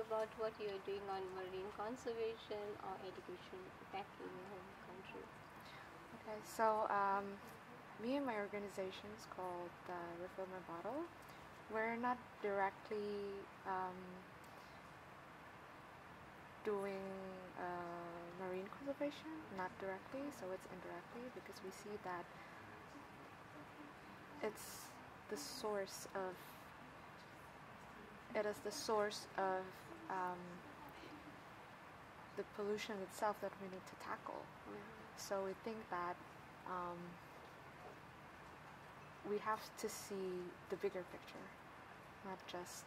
about what you are doing on marine conservation or education back in your home country. Okay, so me and my organization is called the Reforma Bottle. We're not directly doing marine conservation, not directly, so it's indirectly because we see that it is the source of the pollution itself that we need to tackle. So we think that we have to see the bigger picture, not just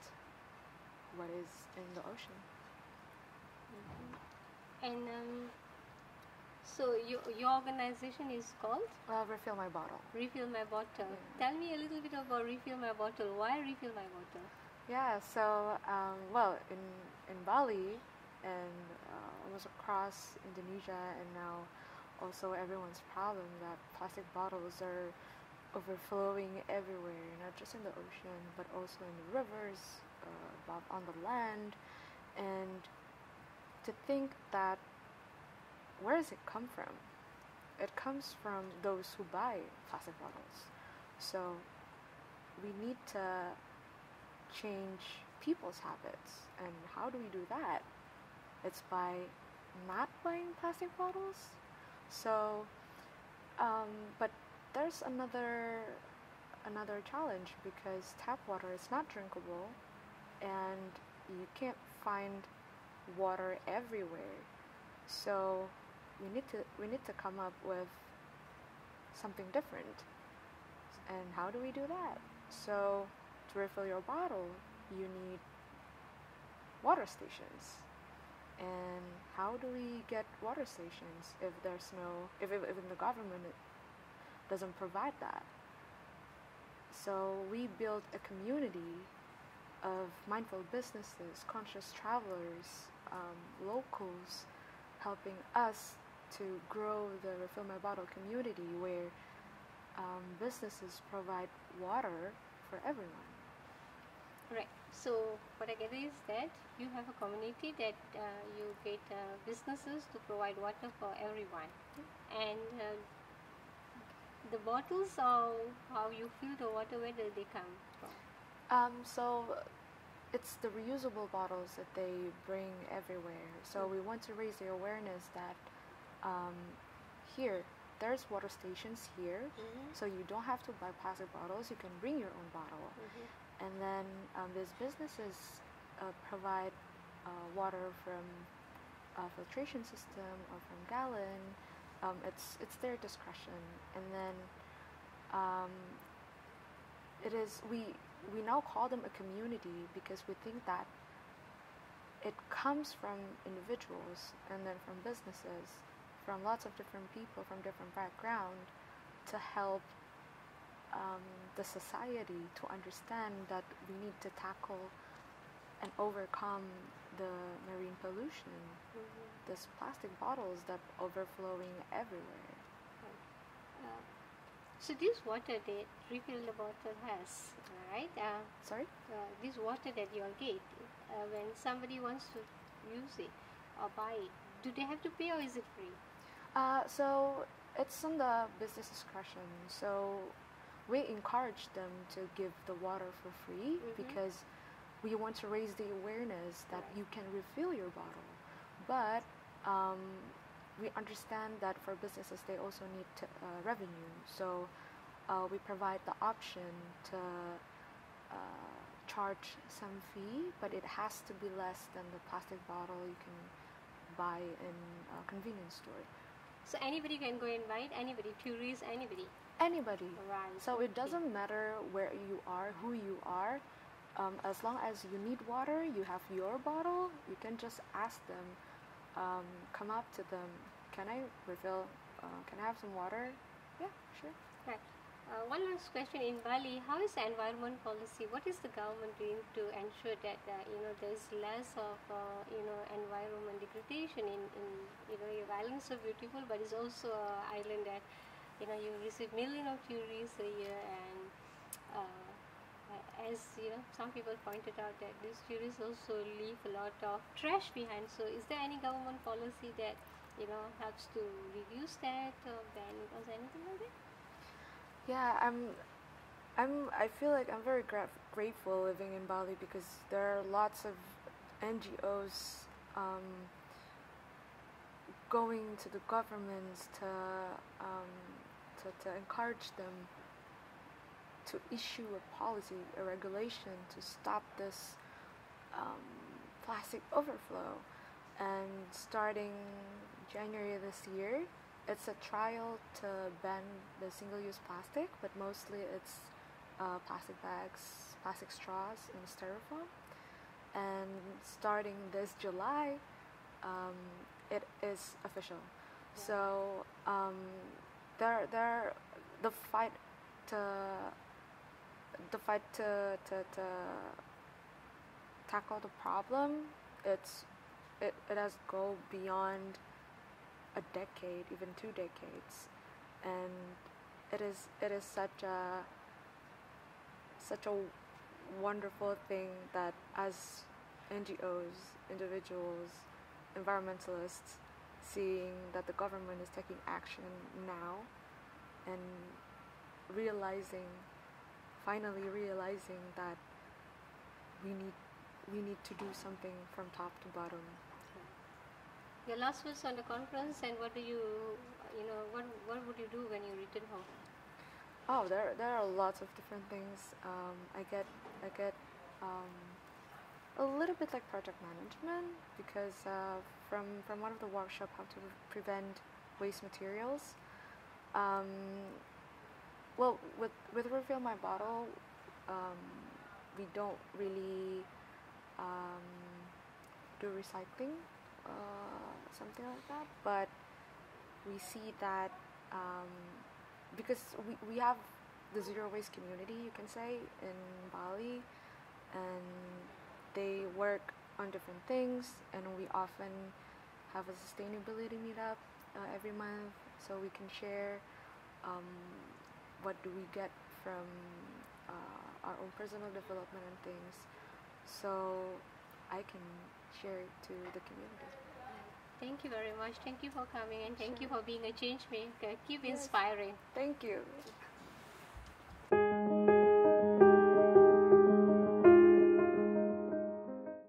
what is in the ocean. And so your organization is called? Refill My Bottle. Refill My Bottle. Tell me a little bit about Refill My Bottle. Why Refill My Bottle? Yeah, so well, in Bali and almost across Indonesia, and now also everyone's problem that plastic bottles are overflowing everywhere, not just in the ocean, but also in the rivers, on the land. And to think that, where does it come from? It comes from those who buy plastic bottles. So we need to change people's habits. And how do we do that? It's by not buying plastic bottles. So, but there's another challenge, because tap water is not drinkable, and you can't find water everywhere. So we need to come up with something different. And how do we do that? So to refill your bottle, you need water stations. And how do we get water stations if even the government doesn't provide that? So we built a community of mindful businesses, conscious travelers, locals, helping us to grow the Refill My Bottle community, where businesses provide water for everyone. Right. So what I get is that you have a community that you get businesses to provide water for everyone, and the bottles, or how you fill the water, where do they come from? So it's the reusable bottles that they bring everywhere. So we want to raise the awareness that here there's water stations here, so you don't have to buy plastic bottles. You can bring your own bottle. And then these businesses provide water from a filtration system or from gallon. It's their discretion. And then we now call them a community, because we think that it comes from individuals and then from businesses, from lots of different people from different backgrounds, to help the society to understand that we need to tackle and overcome the marine pollution, these plastic bottles that are overflowing everywhere. So this water that Refill the Bottle has, right? Sorry? This water that you all get, when somebody wants to use it or buy it, do they have to pay, or is it free? So it's on the business discretion. So we encourage them to give the water for free, because we want to raise the awareness that you can refill your bottle. But we understand that for businesses, they also need revenue. So we provide the option to charge some fee, but it has to be less than the plastic bottle you can buy in a convenience store. So anybody can go and buy it? Anybody? Tourists? Anybody? Anybody. Right. So it doesn't matter where you are, who you are. As long as you need water, you have your bottle, you can just ask them, come up to them, can I refill, can I have some water? Yeah, sure. Right. One last question. In Bali, how is the environment policy? What is the government doing to ensure that there's less of environment degradation in your island is so beautiful, but it's also an island that you receive millions of tourists a year, as you know, some people pointed out that these tourists also leave a lot of trash behind. So, is there any government policy that helps to reduce that or ban it or anything like that? Yeah, I feel like I'm very grateful living in Bali because there are lots of NGOs going to the governments to encourage them to issue a policy, a regulation to stop this plastic overflow. And starting January this year, it's a trial to ban the single-use plastic, but mostly it's plastic bags, plastic straws, and styrofoam. And starting this July, it is official. Yeah. So there, the fight to to tackle the problem, it has go beyond a decade, even 2 decades, and it is such a wonderful thing that as NGOs, individuals, environmentalists, seeing that the government is taking action now and finally realizing that we need to do something from top to bottom. Your last words on the conference, and what do what would you do when you return home? Oh, there are lots of different things. I get a little bit like project management because from one of the workshops, how to prevent waste materials. Well, with Refill My Bottle, we don't really do recycling, something like that. But we see that because we have the zero waste community, you can say, in Bali, and they work on different things, and we often have a sustainability meetup every month, so we can share what do we get from our own personal development and things, so I can share it to the community. Thank you very much. Thank you for coming, and thank you for being a change maker. Keep inspiring. Thank you.